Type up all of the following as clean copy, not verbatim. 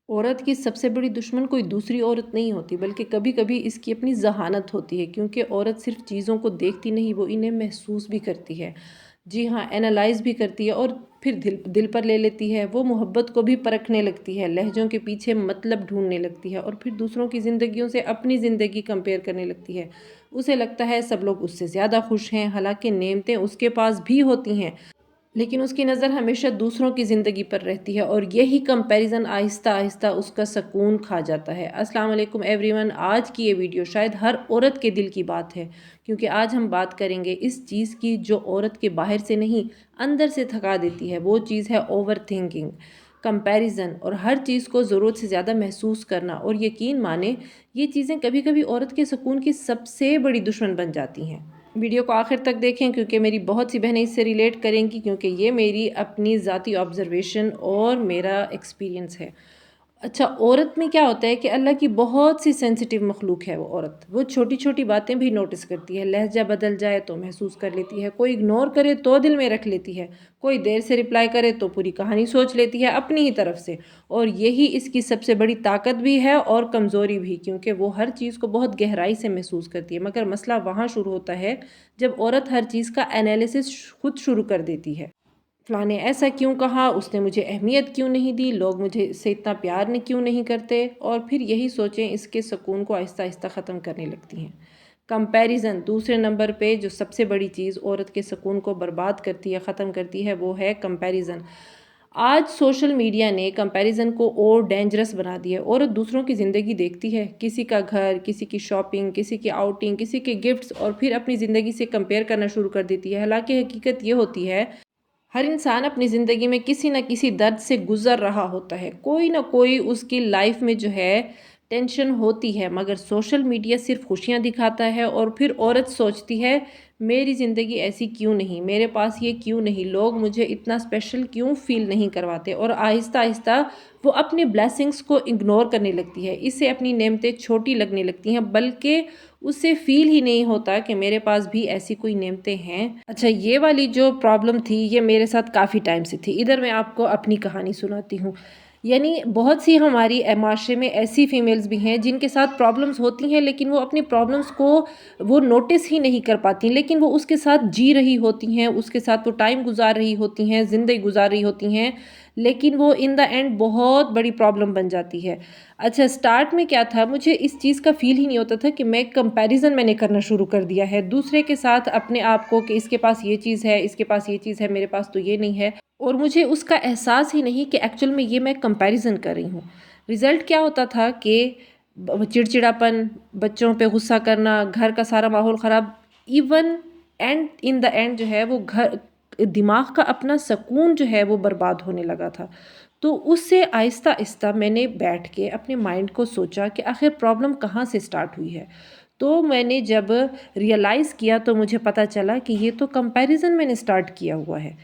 औरत की सबसे बड़ी दुश्मन कोई दूसरी औरत नहीं होती, बल्कि कभी कभी इसकी अपनी ज़हानत होती है, क्योंकि औरत सिर्फ चीज़ों को देखती नहीं, वो इन्हें महसूस भी करती है। जी हाँ, एनालाइज भी करती है और फिर दिल दिल पर ले लेती है। वो मोहब्बत को भी परखने लगती है, लहजों के पीछे मतलब ढूंढने लगती है और फिर दूसरों की ज़िंदगियों से अपनी ज़िंदगी कंपेयर करने लगती है। उसे लगता है सब लोग उससे ज़्यादा खुश हैं, हालांकि नेमतें उसके पास भी होती हैं, लेकिन उसकी नज़र हमेशा दूसरों की ज़िंदगी पर रहती है और यही कंपैरिजन आहिस्ता आहिस्ता उसका सुकून खा जाता है। अस्सलाम वालेकुम एवरीवन, आज की ये वीडियो शायद हर औरत के दिल की बात है, क्योंकि आज हम बात करेंगे इस चीज़ की जो औरत के बाहर से नहीं अंदर से थका देती है। वो चीज़ है ओवर थिंकिंग, कंपैरिजन और हर चीज़ को ज़रूरत से ज़्यादा महसूस करना। और यकीन माने, ये चीज़ें कभी कभी औरत के सुकून की सबसे बड़ी दुश्मन बन जाती हैं। वीडियो को आखिर तक देखें, क्योंकि मेरी बहुत सी बहनें इससे रिलेट करेंगी, क्योंकि ये मेरी अपनी ज़ाती ऑब्जर्वेशन और मेरा एक्सपीरियंस है। अच्छा, औरत में क्या होता है कि अल्लाह की बहुत सी सेंसिटिव मखलूक है वो औरत। वो छोटी छोटी बातें भी नोटिस करती है, लहजा बदल जाए तो महसूस कर लेती है, कोई इग्नोर करे तो दिल में रख लेती है, कोई देर से रिप्लाई करे तो पूरी कहानी सोच लेती है अपनी ही तरफ से। और यही इसकी सबसे बड़ी ताकत भी है और कमज़ोरी भी, क्योंकि वो हर चीज़ को बहुत गहराई से महसूस करती है। मगर मसला वहाँ शुरू होता है जब औरत हर चीज़ का एनालिसिस खुद शुरू कर देती है। फलाने ऐसा क्यों कहा, उसने मुझे अहमियत क्यों नहीं दी, लोग मुझे इससे इतना प्यार नहीं क्यों नहीं करते, और फिर यही सोचें इसके सुकून को आहिस्ता आहिस्ता ख़त्म करने लगती हैं। कंपैरिजन दूसरे नंबर पे जो सबसे बड़ी चीज़ औरत के सुकून को बर्बाद करती है, ख़त्म करती है, वो है कंपैरिजन। आज सोशल मीडिया ने कंपैरिजन को और डेंजरस बना दिया। औरत दूसरों की ज़िंदगी देखती है, किसी का घर, किसी की शॉपिंग, किसी की आउटिंग, किसी के गिफ्ट्स, और फिर अपनी ज़िंदगी से कंपेयर करना शुरू कर देती है। हालांकि हकीकत ये होती है, हर इंसान अपनी ज़िंदगी में किसी न किसी दर्द से गुज़र रहा होता है। कोई ना कोई उसकी लाइफ में जो है टेंशन होती है, मगर सोशल मीडिया सिर्फ खुशियाँ दिखाता है और फिर औरत सोचती है मेरी ज़िंदगी ऐसी क्यों नहीं, मेरे पास ये क्यों नहीं, लोग मुझे इतना स्पेशल क्यों फील नहीं करवाते। और आहिस्ता आहिस्ता वो अपने ब्लेसिंग्स को इग्नोर करने लगती है, इससे अपनी नेमतें छोटी लगने लगती हैं, बल्कि उसे फील ही नहीं होता कि मेरे पास भी ऐसी कोई नेमतें हैं। अच्छा, ये वाली जो प्रॉब्लम थी ये मेरे साथ काफ़ी टाइम से थी। इधर मैं आपको अपनी कहानी सुनाती हूँ। यानी बहुत सी हमारी माशरे में ऐसी फीमेल्स भी हैं जिनके साथ प्रॉब्लम्स होती हैं, लेकिन वो अपनी प्रॉब्लम्स को वो नोटिस ही नहीं कर पाती, लेकिन वो उसके साथ जी रही होती हैं, उसके साथ वो टाइम गुजार रही होती हैं, ज़िंदगी गुजार रही होती हैं, लेकिन वो इन द एंड बहुत बड़ी प्रॉब्लम बन जाती है। अच्छा, स्टार्ट में क्या था, मुझे इस चीज़ का फ़ील ही नहीं होता था कि मैं कंपैरिज़न मैंने करना शुरू कर दिया है दूसरे के साथ अपने आप को, कि इसके पास ये चीज़ है, इसके पास ये चीज़ है, मेरे पास तो ये नहीं है। और मुझे उसका एहसास ही नहीं कि एक्चुअल में ये मैं कंपैरिजन कर रही हूँ। रिज़ल्ट क्या होता था कि चिड़चिड़ापन, बच्चों पे गुस्सा करना, घर का सारा माहौल ख़राब, even and in the end जो है वो घर दिमाग का अपना सुकून जो है वो बर्बाद होने लगा था। तो उससे आहिस्ता आहिस्ता मैंने बैठ के अपने माइंड को सोचा कि आखिर प्रॉब्लम कहाँ से स्टार्ट हुई है। तो मैंने जब रियलाइज़ किया तो मुझे पता चला कि ये तो कंपैरिजन मैंने स्टार्ट किया हुआ है।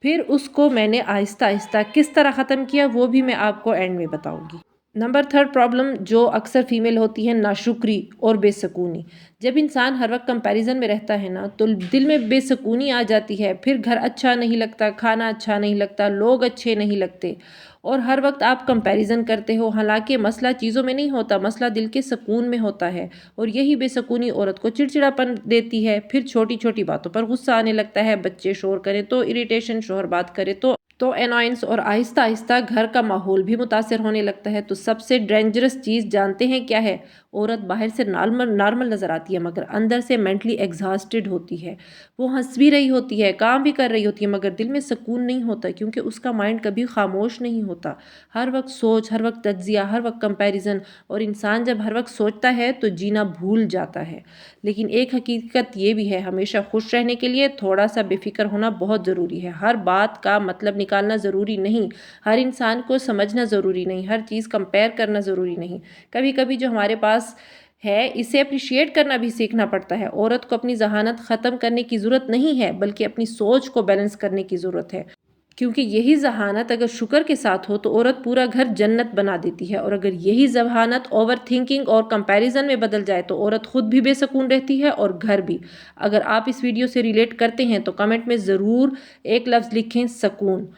फिर उसको मैंने आहिस्ता आहिस्ता किस तरह ख़त्म किया वो भी मैं आपको एंड में बताऊंगी। नंबर थर्ड प्रॉब्लम जो अक्सर फीमेल होती है, नाशुक्री और बेसुकूनी। जब इंसान हर वक्त कंपैरिजन में रहता है ना, तो दिल में बेसुकूनी आ जाती है, फिर घर अच्छा नहीं लगता, खाना अच्छा नहीं लगता, लोग अच्छे नहीं लगते, और हर वक्त आप कंपैरिजन करते हो। हालांकि मसला चीज़ों में नहीं होता, मसला दिल के सुकून में होता है, और यही बेसुकूनी औरत को चिड़चिड़ापन देती है। फिर छोटी छोटी बातों पर गुस्सा आने लगता है, बच्चे शोर करें तो इरिटेशन, शोहर बात करे तो एनॉयंस, और आहिस्ता आहिस्ता घर का माहौल भी मुतासिर होने लगता है। तो सबसे डेंजरस चीज़ जानते हैं क्या है? औरत बाहर से नॉर्मल नॉर्मल नज़र आती है, मगर अंदर से मेंटली एग्जॉस्टेड होती है। वो हंस भी रही होती है, काम भी कर रही होती है, मगर दिल में सुकून नहीं होता, क्योंकि उसका माइंड कभी खामोश नहीं होता। हर वक्त सोच, हर वक्त तज्जिया, हर वक्त कंपैरिजन। और इंसान जब हर वक्त सोचता है तो जीना भूल जाता है। लेकिन एक हकीकत ये भी है, हमेशा खुश रहने के लिए थोड़ा सा बेफिक्र होना बहुत ज़रूरी है। हर बात का मतलब निकालना ज़रूरी नहीं, हर इंसान को समझना ज़रूरी नहीं, हर चीज़ कंपेयर करना ज़रूरी नहीं। कभी कभी जो हमारे पास है इसे अप्रिशिएट करना भी सीखना पड़ता है। औरत को अपनी जहानत ख़त्म करने की ज़रूरत नहीं है, बल्कि अपनी सोच को बैलेंस करने की ज़रूरत है, क्योंकि यही जहानत अगर शुक्र के साथ हो तो औरत पूरा घर जन्नत बना देती है, और अगर यही जहानत ओवर थिंकिंग और कंपैरिजन में बदल जाए तो औरत खुद भी बेसुकून रहती है और घर भी। अगर आप इस वीडियो से रिलेट करते हैं तो कमेंट में ज़रूर एक लफ्ज़ लिखें, सुकून।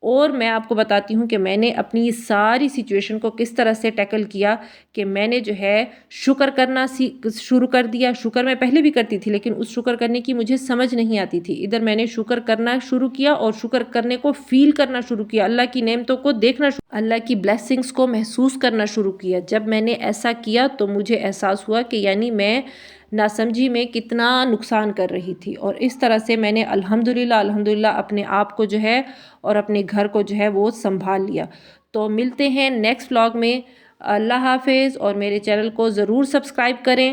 اور میں آپ کو بتاتی ہوں کہ میں نے اپنی ساری سچویشن کو کس طرح سے ٹیکل کیا کہ میں نے جو ہے شکر کرنا شروع کر دیا. شکر میں پہلے بھی کرتی تھی لیکن اس شکر کرنے کی مجھے سمجھ نہیں آتی تھی. ادھر میں نے شکر کرنا شروع کیا اور شکر کرنے کو فیل کرنا شروع کیا, اللہ کی نعمتوں کو دیکھنا, اللہ کی بلیسنگز کو محسوس کرنا شروع کیا. جب میں نے ایسا کیا تو مجھے احساس ہوا کہ یعنی میں ناسمجھی میں کتنا نقصان کر رہی تھی. اور اس طرح سے میں نے الحمدللہ اپنے آپ کو جو ہے اور اپنے گھر کو جو ہے وہ سنبھال لیا. تو ملتے ہیں نیکسٹ ولاگ میں. اللہ حافظ, اور میرے چینل کو ضرور سبسکرائب کریں.